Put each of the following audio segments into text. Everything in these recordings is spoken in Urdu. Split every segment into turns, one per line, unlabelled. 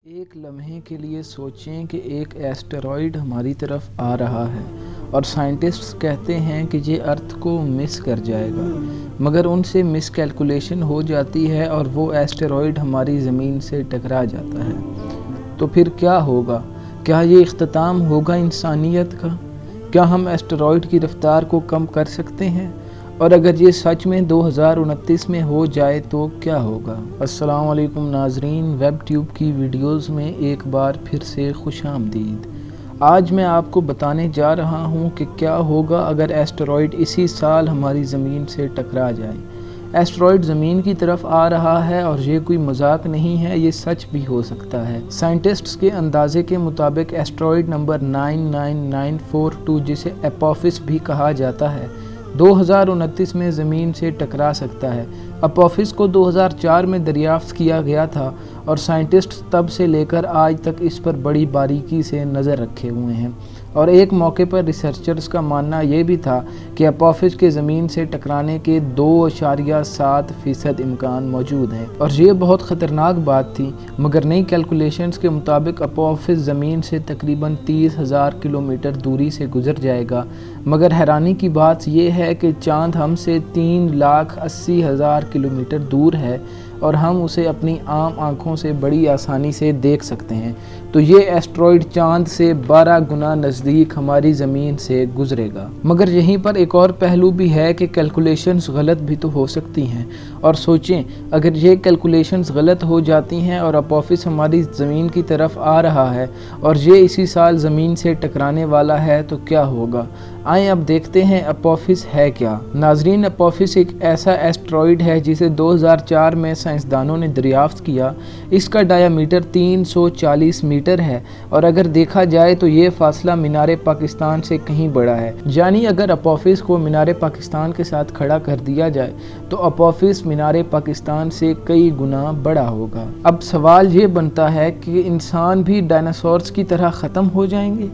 ایک لمحے کے لیے سوچیں کہ ایک ایسٹرائیڈ ہماری طرف آ رہا ہے اور سائنٹسٹس کہتے ہیں کہ یہ ارتھ کو مس کر جائے گا، مگر ان سے مس کیلکولیشن ہو جاتی ہے اور وہ ایسٹرائیڈ ہماری زمین سے ٹکرا جاتا ہے۔ تو پھر کیا ہوگا؟ کیا یہ اختتام ہوگا انسانیت کا؟ کیا ہم ایسٹرائیڈ کی رفتار کو کم کر سکتے ہیں؟ اور اگر یہ سچ میں 2029 میں ہو جائے تو کیا ہوگا؟ السلام علیکم ناظرین، ویب ٹیوب کی ویڈیوز میں ایک بار پھر سے خوش آمدید۔ آج میں آپ کو بتانے جا رہا ہوں کہ کیا ہوگا اگر ایسٹرائیڈ اسی سال ہماری زمین سے ٹکرا جائے۔ ایسٹرائیڈ زمین کی طرف آ رہا ہے اور یہ کوئی مذاق نہیں ہے، یہ سچ بھی ہو سکتا ہے۔ سائنٹسٹس کے اندازے کے مطابق ایسٹرائیڈ نمبر 99942 جسے اپوفس بھی کہا جاتا ہے، 2029 میں زمین سے ٹکرا سکتا ہے۔ اپوفس کو 2004 میں دریافت کیا گیا تھا اور سائنٹسٹ تب سے لے کر آج تک اس پر بڑی باریکی سے نظر رکھے ہوئے ہیں، اور ایک موقع پر ریسرچرز کا ماننا یہ بھی تھا کہ اپوفس کے زمین سے ٹکرانے کے 2.7% امکان موجود ہیں، اور یہ بہت خطرناک بات تھی۔ مگر نئی کیلکولیشنز کے مطابق اپوفس زمین سے تقریباً 30,000 کلومیٹر دوری سے گزر جائے گا، مگر حیرانی کی بات یہ ہے کہ چاند ہم سے 3,80,000 کلومیٹر دور ہے اور ہم اسے اپنی عام آنکھوں سے بڑی آسانی سے دیکھ سکتے ہیں۔ تو یہ ایسٹرائیڈ چاند سے 12 گنا نزدیک ہماری زمین سے گزرے گا۔ مگر یہیں پر ایک اور پہلو بھی ہے کہ کیلکولیشنز غلط بھی تو ہو سکتی ہیں، اور سوچیں اگر یہ کیلکولیشنز غلط ہو جاتی ہیں اور اپوفس ہماری زمین کی طرف آ رہا ہے اور یہ اسی سال زمین سے ٹکرانے والا ہے تو کیا ہوگا؟ آئیں اب دیکھتے ہیں اپوفس ہے کیا۔ ناظرین، اپوفس ایک ایسا ایسٹرائیڈ ہے جسے 2004 میں سائنسدانوں نے دریافت کیا۔ اس کا ڈایامیٹر 340 میٹر ہے، اور اگر دیکھا جائے تو یہ فاصلہ مینار پاکستان سے کہیں بڑا ہے۔ یعنی اگر اپوفس کو مینار پاکستان کے ساتھ کھڑا کر دیا جائے تو اپوفس مینار پاکستان سے کئی گنا بڑا ہوگا۔ اب سوال یہ بنتا ہے کہ انسان بھی ڈائناسورز کی طرح ختم ہو جائیں گے؟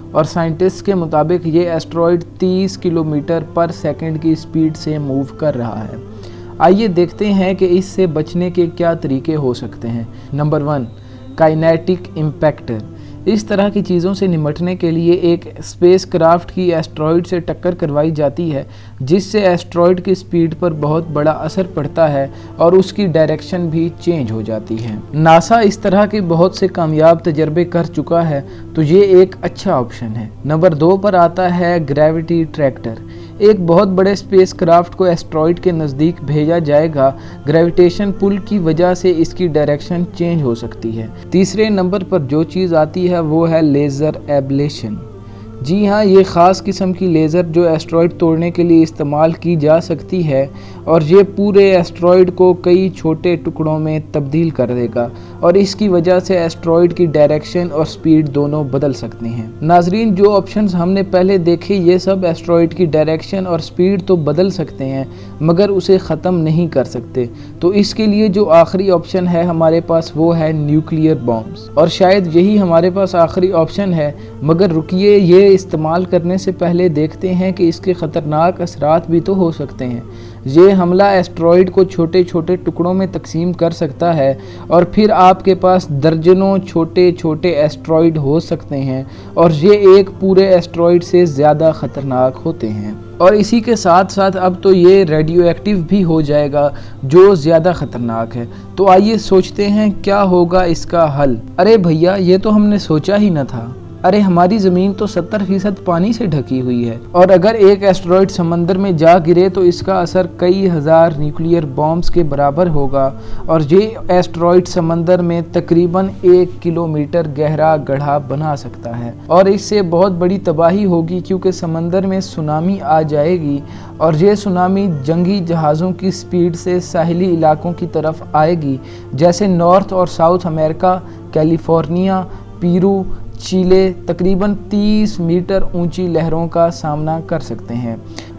اور سائنٹسٹ کے مطابق یہ ایسٹرائیڈ 30 کلومیٹر پر سیکنڈ کی سپیڈ سے موو کر رہا ہے۔ آئیے دیکھتے ہیں کہ اس سے بچنے کے کیا طریقے ہو سکتے ہیں۔ Number 1، kinetic امپیکٹر۔ اس طرح کی چیزوں سے نمٹنے کے لیے ایک اسپیس کرافٹ کی ایسٹرائیڈ سے ٹکر کروائی جاتی ہے، جس سے ایسٹرائیڈ کی سپیڈ پر بہت بڑا اثر پڑتا ہے اور اس کی ڈائریکشن بھی چینج ہو جاتی ہے۔ ناسا اس طرح کے بہت سے کامیاب تجربے کر چکا ہے، تو یہ ایک اچھا آپشن ہے۔ نمبر 2 پر آتا ہے گریوٹی ٹریکٹر۔ ایک بہت بڑے اسپیس کرافٹ کو ایسٹرائیڈ کے نزدیک بھیجا جائے گا، گریویٹیشن پل کی وجہ سے اس کی ڈائریکشن چینج ہو سکتی ہے۔ تیسرے نمبر پر جو چیز آتی ہے وہ ہے لیزر ایبلیشن۔ جی ہاں، یہ خاص قسم کی لیزر جو ایسٹرائیڈ توڑنے کے لیے استعمال کی جا سکتی ہے، اور یہ پورے ایسٹرائیڈ کو کئی چھوٹے ٹکڑوں میں تبدیل کر دے گا، اور اس کی وجہ سے ایسٹرائیڈ کی ڈائریکشن اور سپیڈ دونوں بدل سکتے ہیں۔ ناظرین، جو آپشنز ہم نے پہلے دیکھے یہ سب ایسٹرائیڈ کی ڈائریکشن اور سپیڈ تو بدل سکتے ہیں، مگر اسے ختم نہیں کر سکتے۔ تو اس کے لیے جو آخری آپشن ہے ہمارے پاس وہ ہے نیوکلیئر بامز، اور شاید یہی ہمارے پاس آخری آپشن ہے، مگر رکیے، یہ استعمال کرنے سے پہلے دیکھتے ہیں کہ اس کے خطرناک اثرات بھی تو ہو سکتے ہیں۔ یہ حملہ ایسٹرائیڈ کو چھوٹے چھوٹے ٹکڑوں میں تقسیم کر سکتا ہے، اور پھر آپ کے پاس درجنوں چھوٹے چھوٹے ایسٹرائیڈ ہو سکتے ہیں، اور یہ ایک پورے ایسٹرائیڈ سے زیادہ خطرناک ہوتے ہیں۔ اور اسی کے ساتھ ساتھ اب تو یہ ریڈیو ایکٹیو بھی ہو جائے گا، جو زیادہ خطرناک ہے۔ تو آئیے سوچتے ہیں کیا ہوگا اس کا حل۔ ارے بھیا، یہ تو ہم نے سوچا ہی نہ تھا۔ ارے ہماری زمین تو 70% پانی سے ڈھکی ہوئی ہے، اور اگر ایک ایسٹرائیڈ سمندر میں جا گرے تو اس کا اثر کئی ہزار نیوکلیئر بامز کے برابر ہوگا، اور یہ ایسٹرائیڈ سمندر میں تقریباً 1 کلومیٹر گہرا گڑھا بنا سکتا ہے، اور اس سے بہت بڑی تباہی ہوگی کیونکہ سمندر میں سونامی آ جائے گی، اور یہ سونامی جنگی جہازوں کی سپیڈ سے ساحلی علاقوں کی طرف آئے گی، جیسے نارتھ اور ساؤتھ امریکہ، کیلیفورنیا، پیرو، چیلے۔ تقریباً 30 میٹر اونچی لہروں کا سامنا کر سکتے ہیں۔